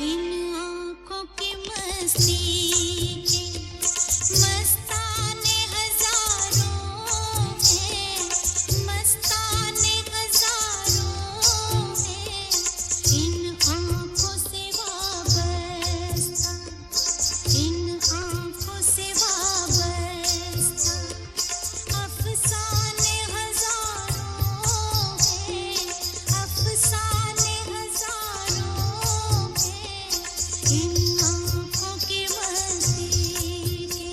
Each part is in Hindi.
इन आँखों की मस्ती के मस्ताने हजारों हैं, मस्ताने हजारों हैं, इन आँखों से वाबस्ता, इन आँखों से वाबस्ता, अफसाने हजारों हैं, अफसाने हजारों हैं, इन आँखों की मस्ती के।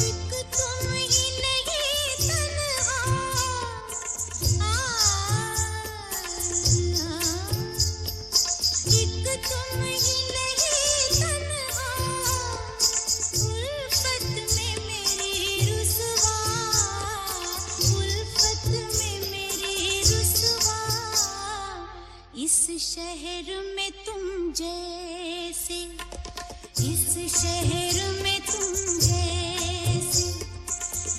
एक तुम ही नहीं तन्हा, एक तुम ही नहीं तन्हा, उल्फत में मेरी रुसवा, उल्फत में मेरी रुसवा, इस शहर में तुम जैसे, इस शहर में तुम जैसे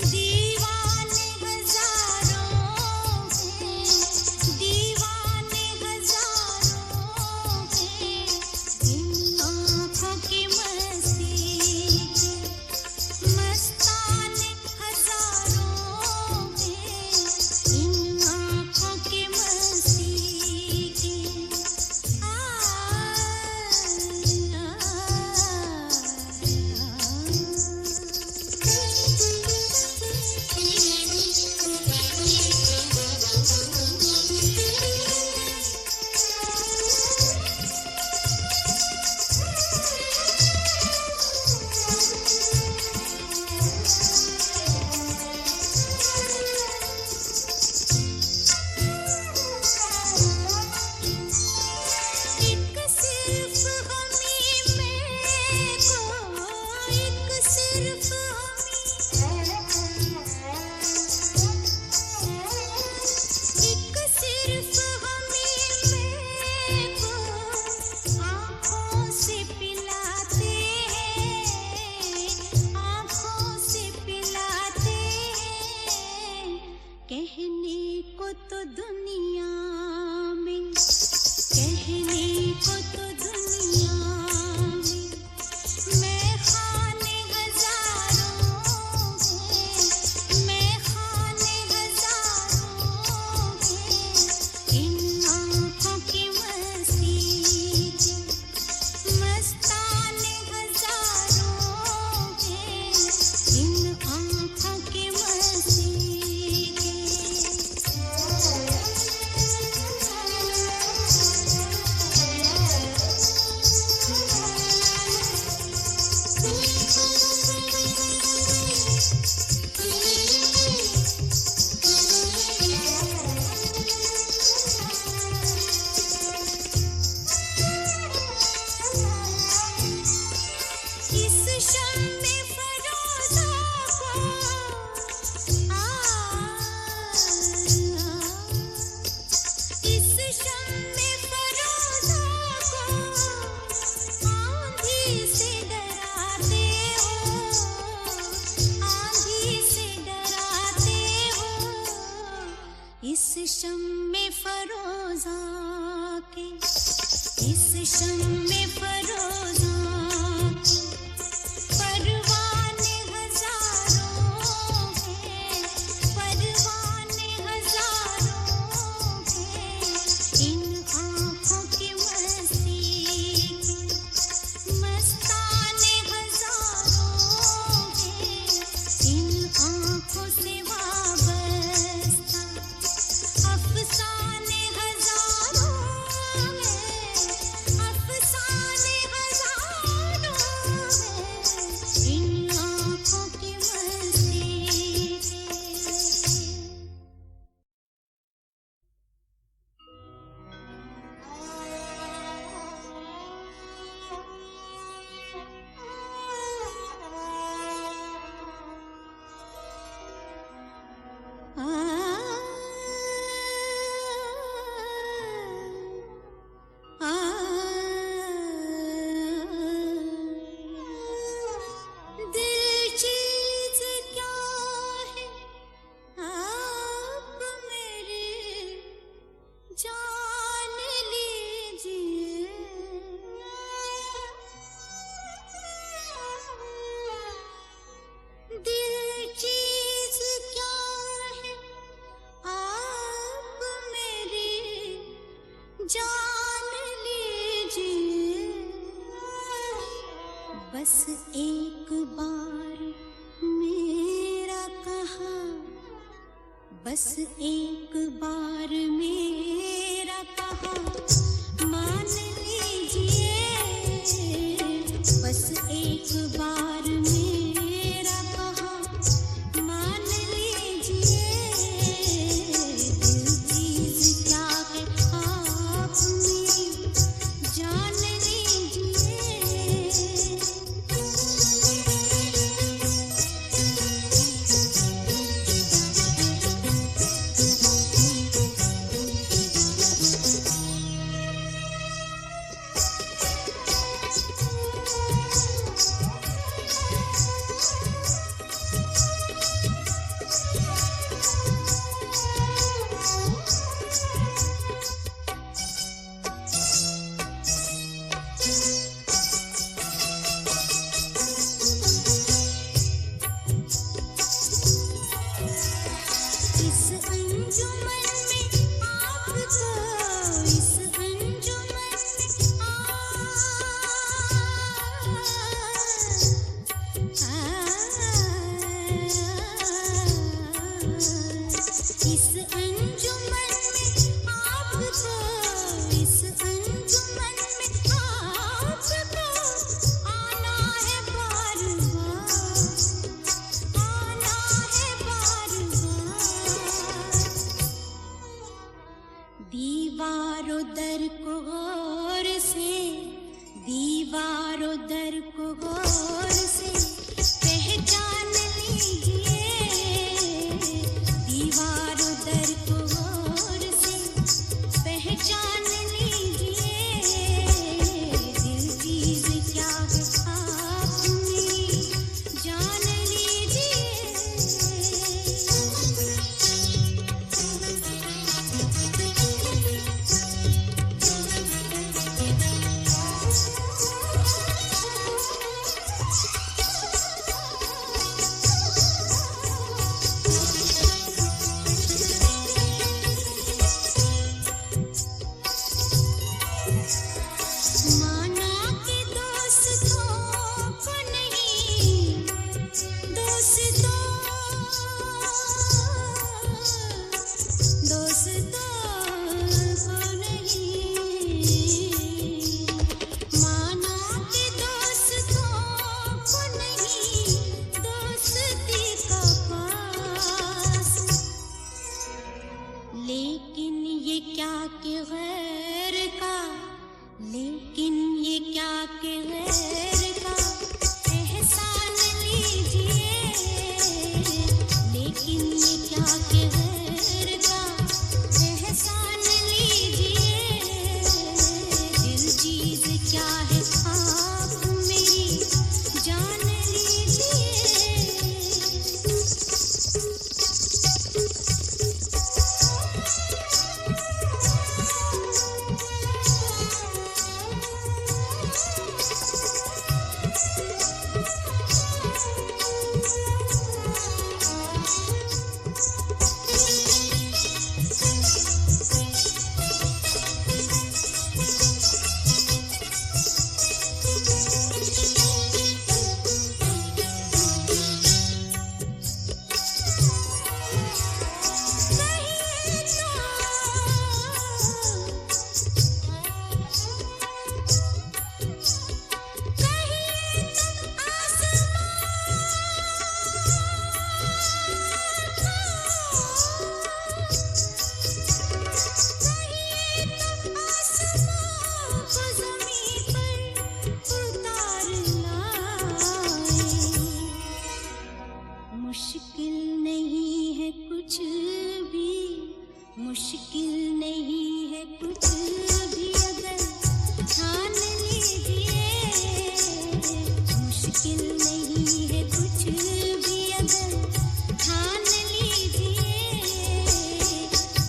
दीवाने हजारों हैं, दीवाने हजारों हैं, इन आँखों की मस्ती के मस्ताने हजारों हैं, इन आँखों की मस्ती के। एक सिर्फ हमी में को, एक सिर्फ हमी, एक सिर्फ हमी में को आँखों से पिलाते हैं, आँखों से पिलाते हैं, कहने को तो दुनिया में, कहने को तो दुनिया में मैं खाने हजारों हैं, मैं खाने हजारों हैं, इन आँखों की मस्ती के मस्ताने हजारों हैं, इन आँखों की मस्ती के। इस शम्मे फरोज़ा को, इस शम्मे फरोज़ा को आँधी से डराते हो, आँधी से डराते हो, इस शम्मे फरोज़ा के, इस शम्मे फरोज़ा के परवाने हजारों हैं, परवाने हजारों हैं, इन आँखों की मस्ती के मस्ताने हजारों हैं, इन आँखों से वाबस्ता, अफसाने हजारों हैं, अफसाने बस एक बार मेरा कहा मान लीजिए, बस एक बार मेरा कहा मान लीजिए, दिल चीज क्या है आप मेरी जान लीजिए। इस अंजुमन में आपको, इस अंजुमन में इस अंजुमन में आपको, इस अंजुमन में आपको आना है बार बार, आना है बार बार। दीवारों दर को गौर से, दीवारों दर को गौर से पहचान लीजिए, दीवारों दर को गौर से पहचान लीजिए, दिल चीज क्या है आप मेरी जान लीजिए। माना कि दोस्तों को नहीं, दोस्तों को नहीं, माना कि दोस्तों को नहीं, दोस्ती का पास, लेकिन ये क्या कि गैर का, लेकिन ये क्या कि गैर का एहसान लीजिए, लेकिन ये क्या कि गैर का एहसान लीजिए, दिल चीज क्या है आप मेरी जान लीजिए। मुश्किल नहीं है कुछ भी, मुश्किल नहीं है कुछ भी अगर ठान लीजिए, मुश्किल नहीं है कुछ भी अगर ठान लीजिए,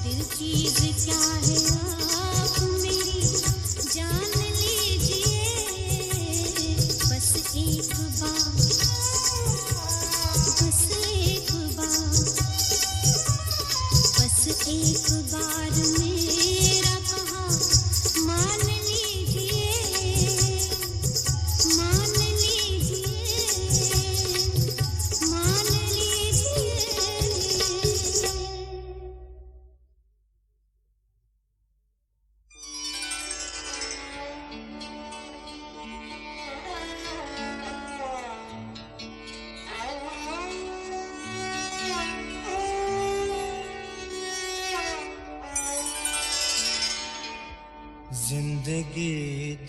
दिल चीज क्या है आप मेरी जान लीजिए, बस एक बार, बस एक बार, बस एक बार मेरा कहा मान लीजिए, मान लीजिए, मान लीजिए। जिंदगी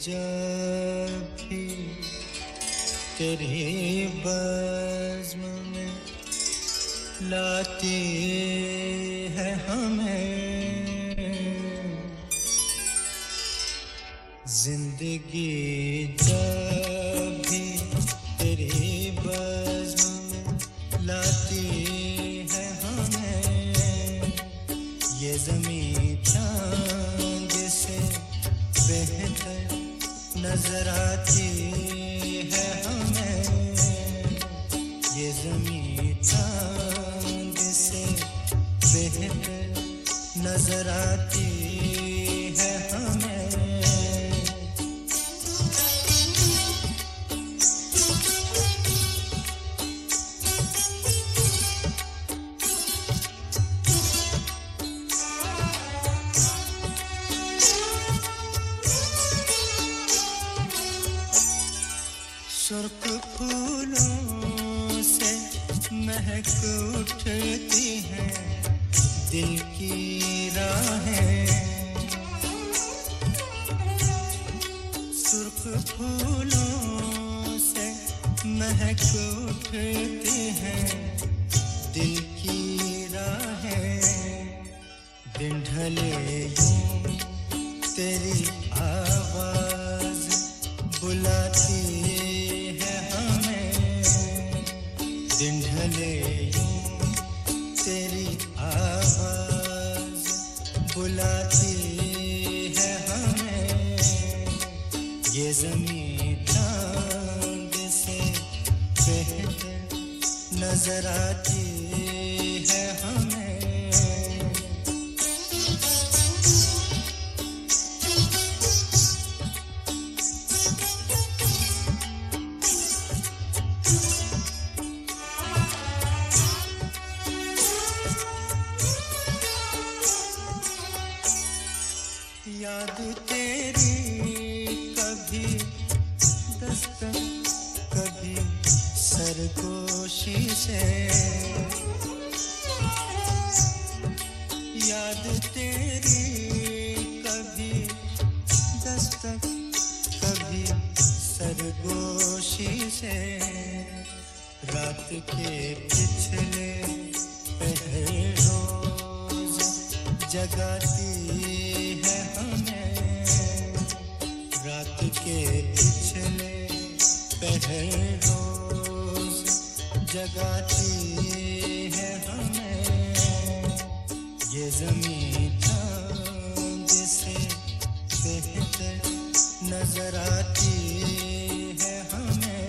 जब भी तेरी बज़्म में लाती है हमें, जिंदगी जब भी तेरी बज़्म में लाती है हमें, ये ज़मीं चाँद से बेहतर नजर आती है हमें, ये ज़मीं चाँद से बेहतर नजर आती है हमें। सुर्ख फूलों से महक उठती हैं दिल की राहें, सुर्ख फूलों से महक उठती हैं दिल की राहें, दिन ढले यूं तेरी आवाज़ बुलाती है हमें, दिन ढले यूं तेरी आवाज़ बुलाती है हमें, ये ज़मीं चाँद से बेहतर नजर आती है हमें। याद तेरी कभी दस्तक कभी सरगोशी से, याद तेरी कभी दस्तक कभी सरगोशी से, रात के पिछले पहर रोज जगाती है हमें, रात के पिछले पहर रोज जगाती है हमें, ये ज़मीं चाँद से बेहतर नजर आती है हमें।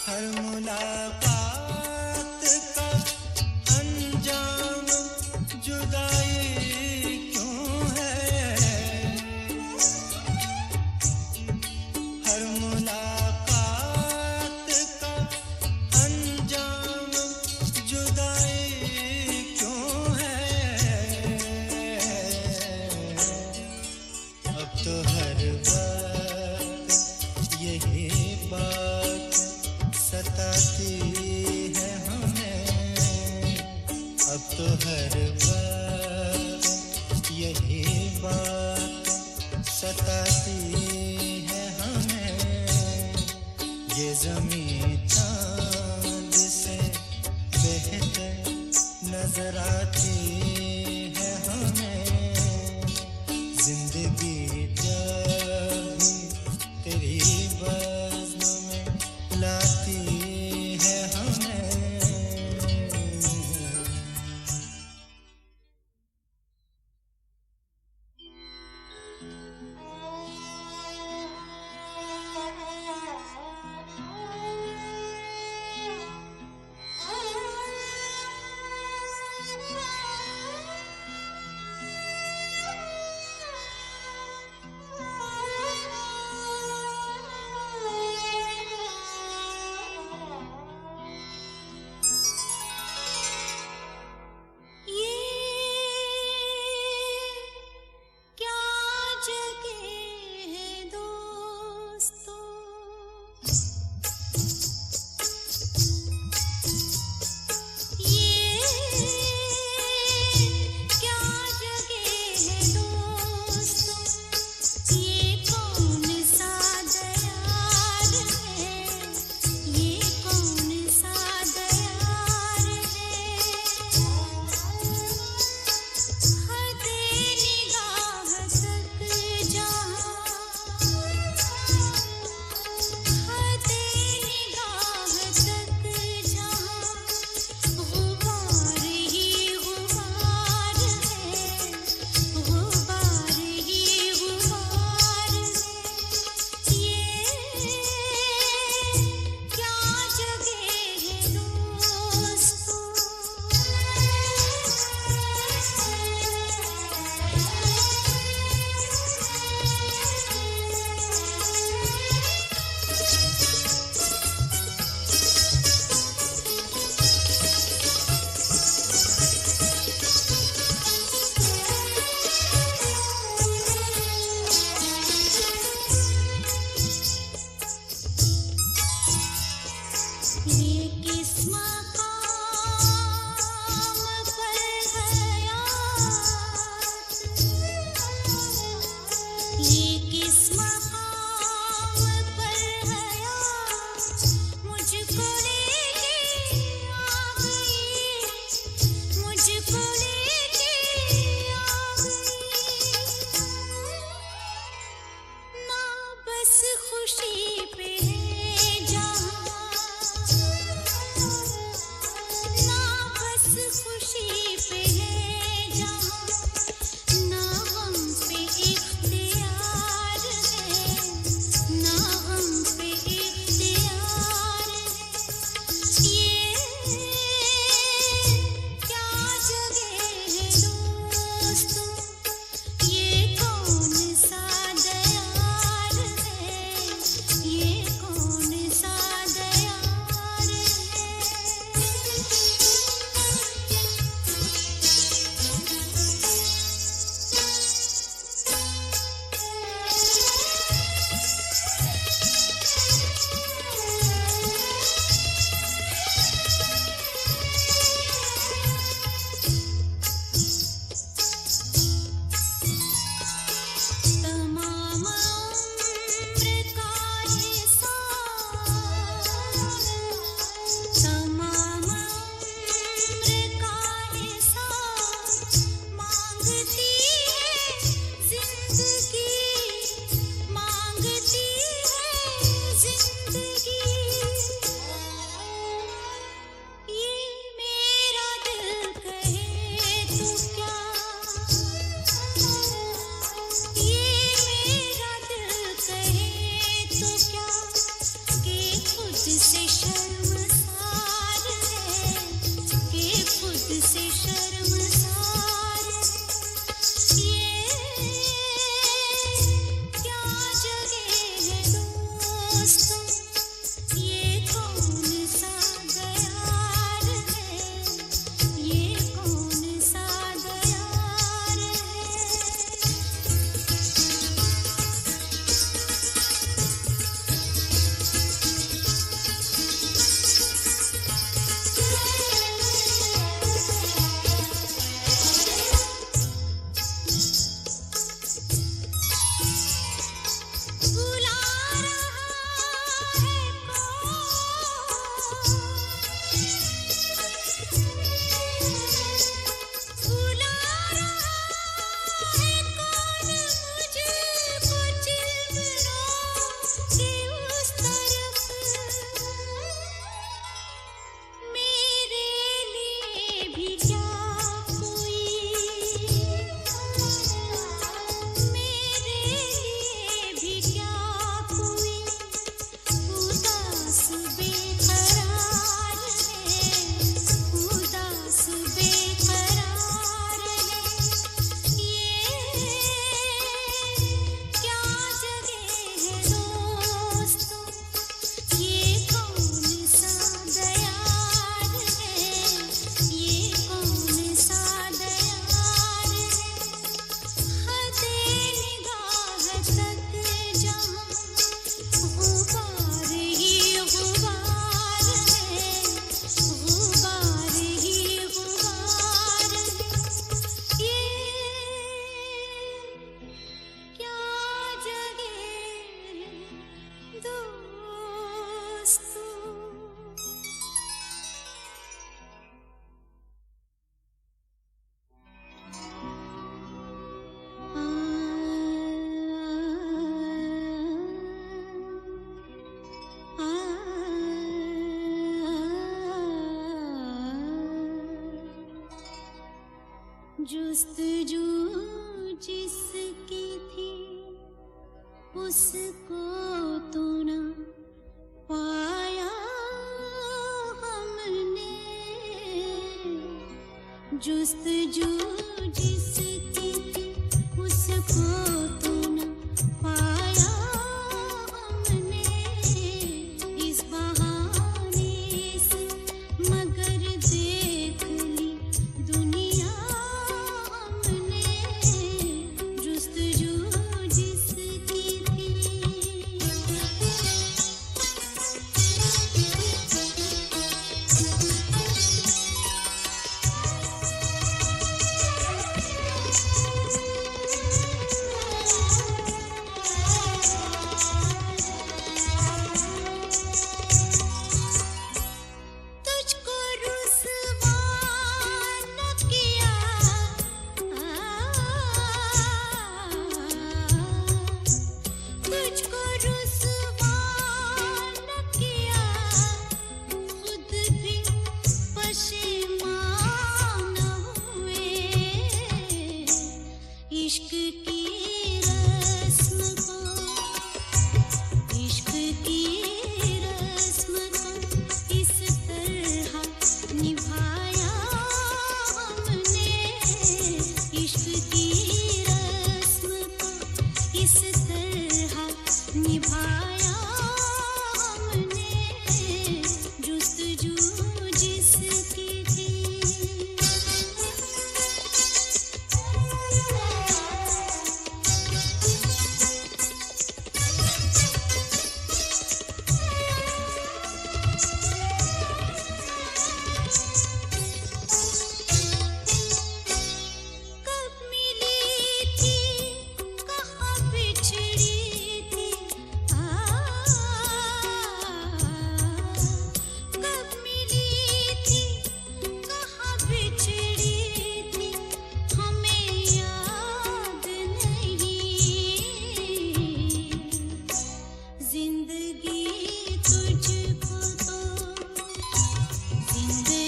हर मुलाकात का अंजाम जुदाई क्यों है, हर मुलाकात का अंजाम जुदाई क्यों है, अब तो हर वक्त यही बात सताती है हमें, अब तो हर वक्त यही बात सताती है हमें, ये ज़मीं चाँद से बेहतर नजर आती है हमें, जिंदगी जब भी तेरी बज़्म में लाती है हमें। जुस्तजू जिसकी थी उसको तो ना पाया हमने, जुस्तजू जिसकी थी उसको तो ना पाया हमने, इस बहाने से मगर देख ली दुनिया हमने, जुस्तजू जिसकी थी।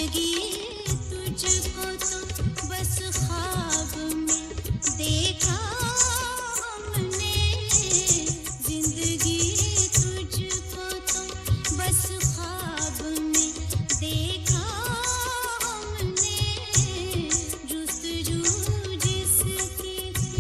जिंदगी तुझको तो बस ख्वाब में देखा हमने, जिंदगी तुझको तो बस ख्वाब में देखा हमने, जुस्तजू जिसकी थी।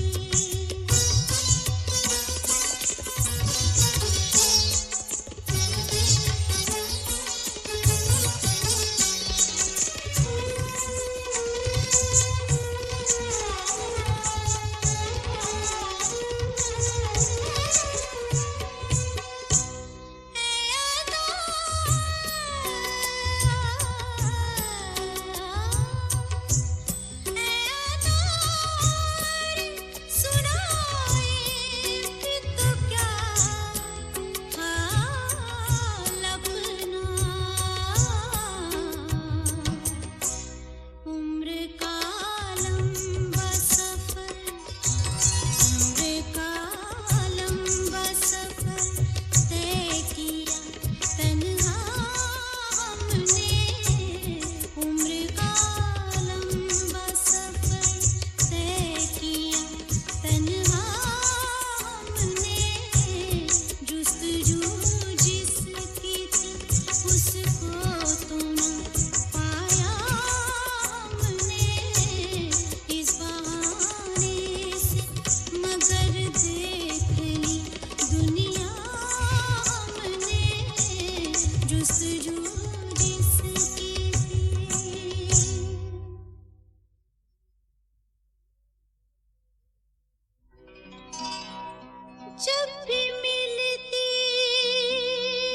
जब भी मिलती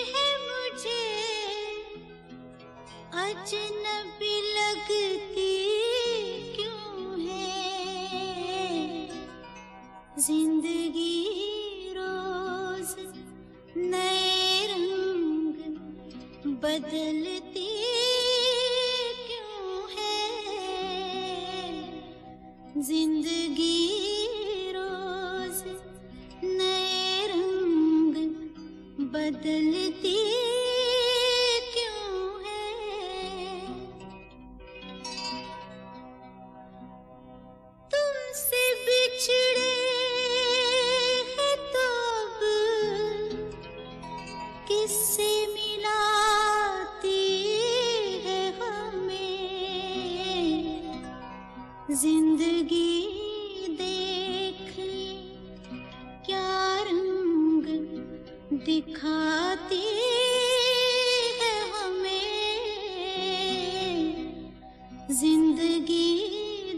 है मुझे अजनबी लगती क्यों है, जिंदगी रोज नए रंग बदलती क्यों है, जिंदगी रोज नए रंग बदलती क्यों है, तुमसे बिछड़े हैं तो अब किससे मिलाती है हमें, जिंदगी दिखाती है हमें, जिंदगी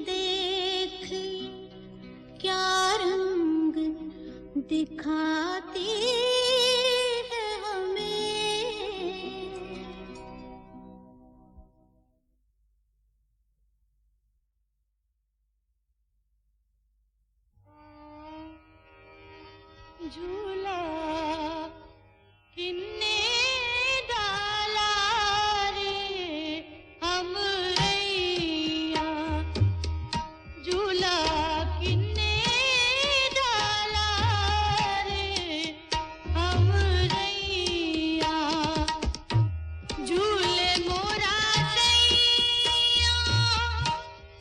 देख क्या रंग दिखाती है हमें। झूला किन्ने डाला रे हमरैया, झूला किन्ने डाला रे हमरैया, झूले मोरा सैया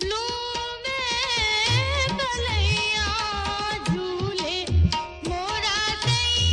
लूं मैं कलैया, झूले मोरा सैया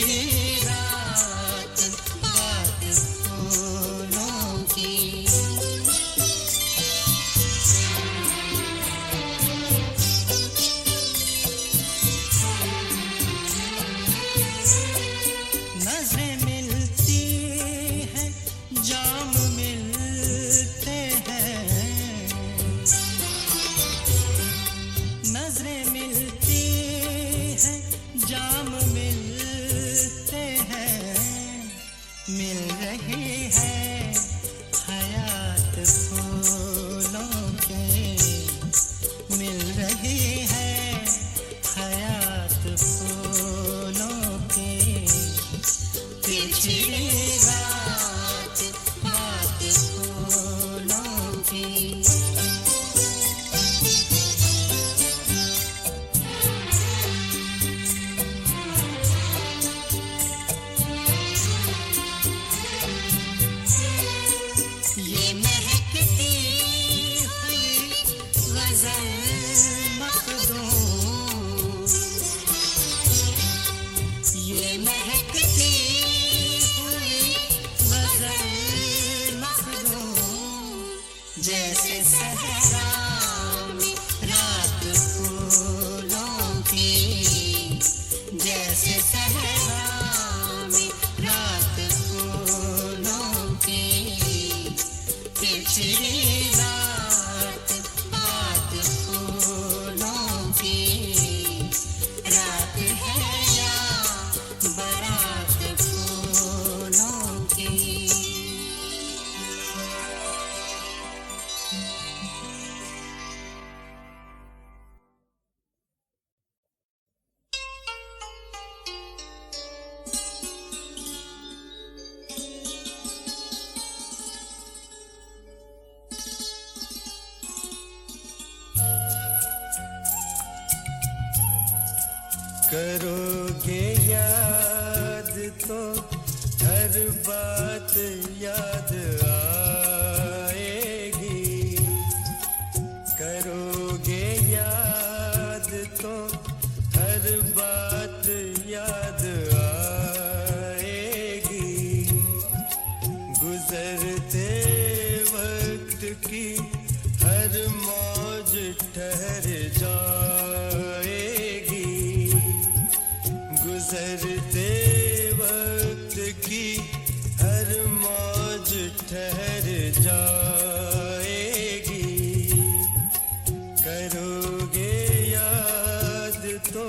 चिड़चिड़ी रात बात फूलों की। नजरें मिलती हैं, जाम मिलते हैं। नजरें मिलती हैं, जाम मिलते हैं। मिल रही है हयात फूलों के, मिल रही है हयात फूलों के। चिड़चिड़ी रात बात फूलों की। ये महकती हुई गजल मखदूम, ये महकती हुई गजल मखदूम। जैसे सहरा में रात फूलों की, जैसे सहरा में रात फूलों की। चिड़चिड़ी रात बात फूलों की। रात है या बारात फूलों की। करोगे याद तो हर बात याद आएगी। करोगे याद तो हर बात याद आएगी। गुजरते वक्त की हर मौज ठहर जाएगी। गुजरते वक्त की हर मौज ठहर जाएगी। करोगे याद तो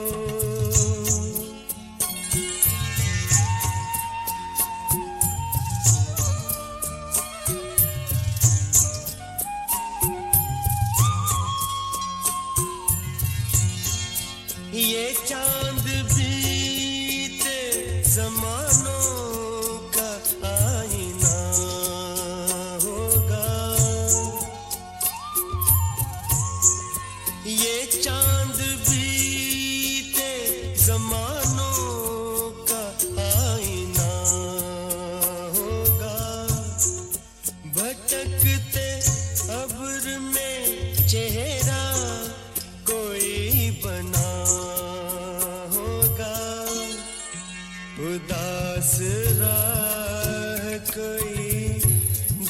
ये चांद बीते जमानों का आईना होगा। ये चांद बीते जमानों का आईना होगा। भटकते अब्र में चेहरा कोई बना होगा। उदास राह कोई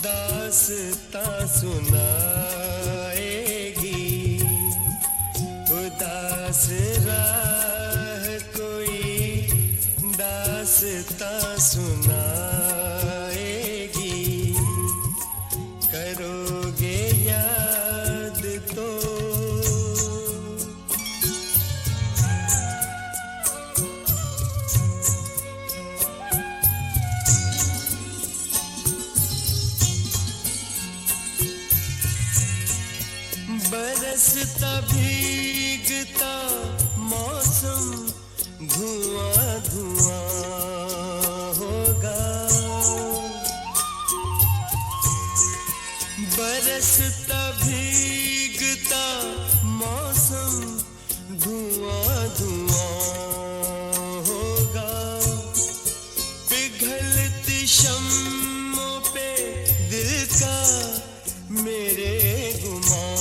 दास्तां सुनाएगी। उदास राह कोई दास्तां सुनाएगी। करोगे याद तो बरसता भीगता मौसम धुआं धुआं होगा। बरसता भीगता मौसम धुआं धुआं होगा। पिघलती शम्मों पे दिल का मेरे गुमां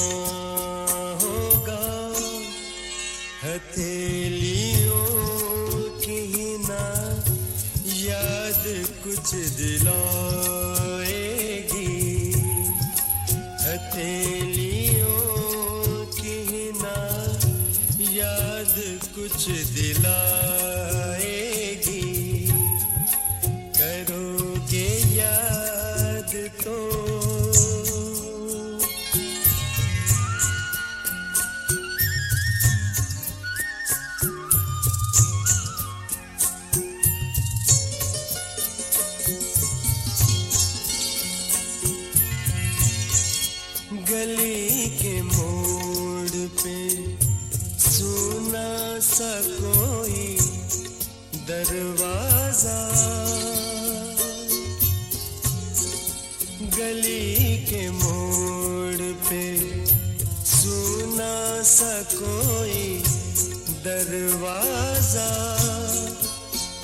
होगा। कुछ दिलाएगी, हथेलियों की ना याद कुछ दिलाएगी, करोगे याद तो गली के मोड़ पे सुना सा कोई दरवाजा, गली के मोड़ पे सुना सा कोई दरवाजा,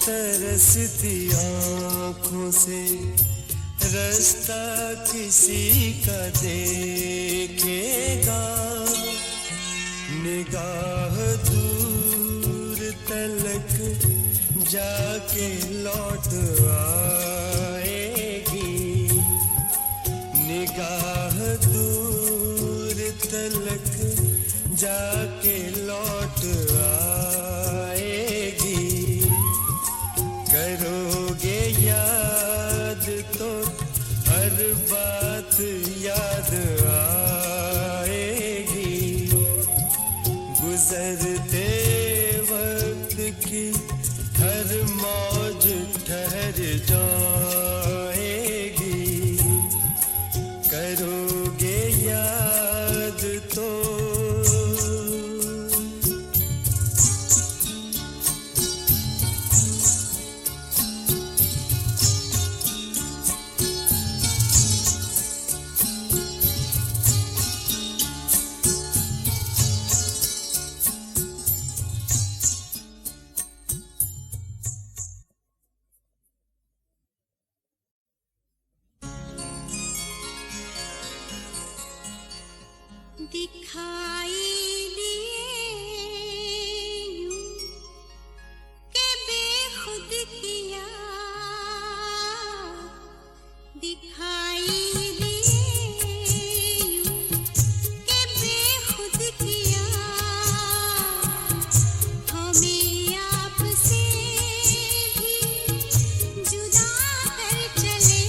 तरसती आँखों से रास्ता किसी का देखेगा, निगाह दूर तलक जाके लौट आएगी, निगाह दूर तलक जाके लौट आएगी, करोगे याद तो हर बात याद आएगी, गुजरते वक्त की हर मौज ठहर जाएगी, करोगे याद तो दिखाई दिए यूं के बेखुद किया, दिखाई दिए यूं के बेखुद किया, हमें आपसे भी जुदा कर चले,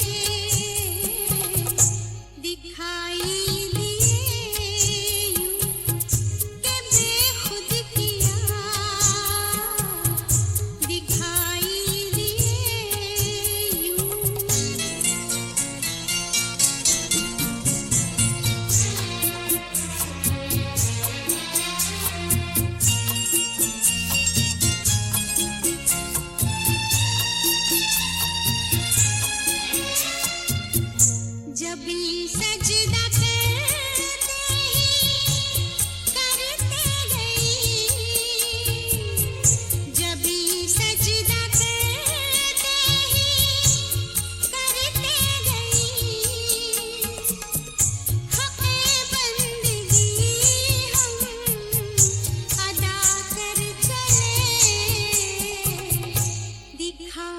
दिखाई जब सजदा करते गई, जब सजदा करते गई, हक़े बंदगी हम अदा कर चले, दिखा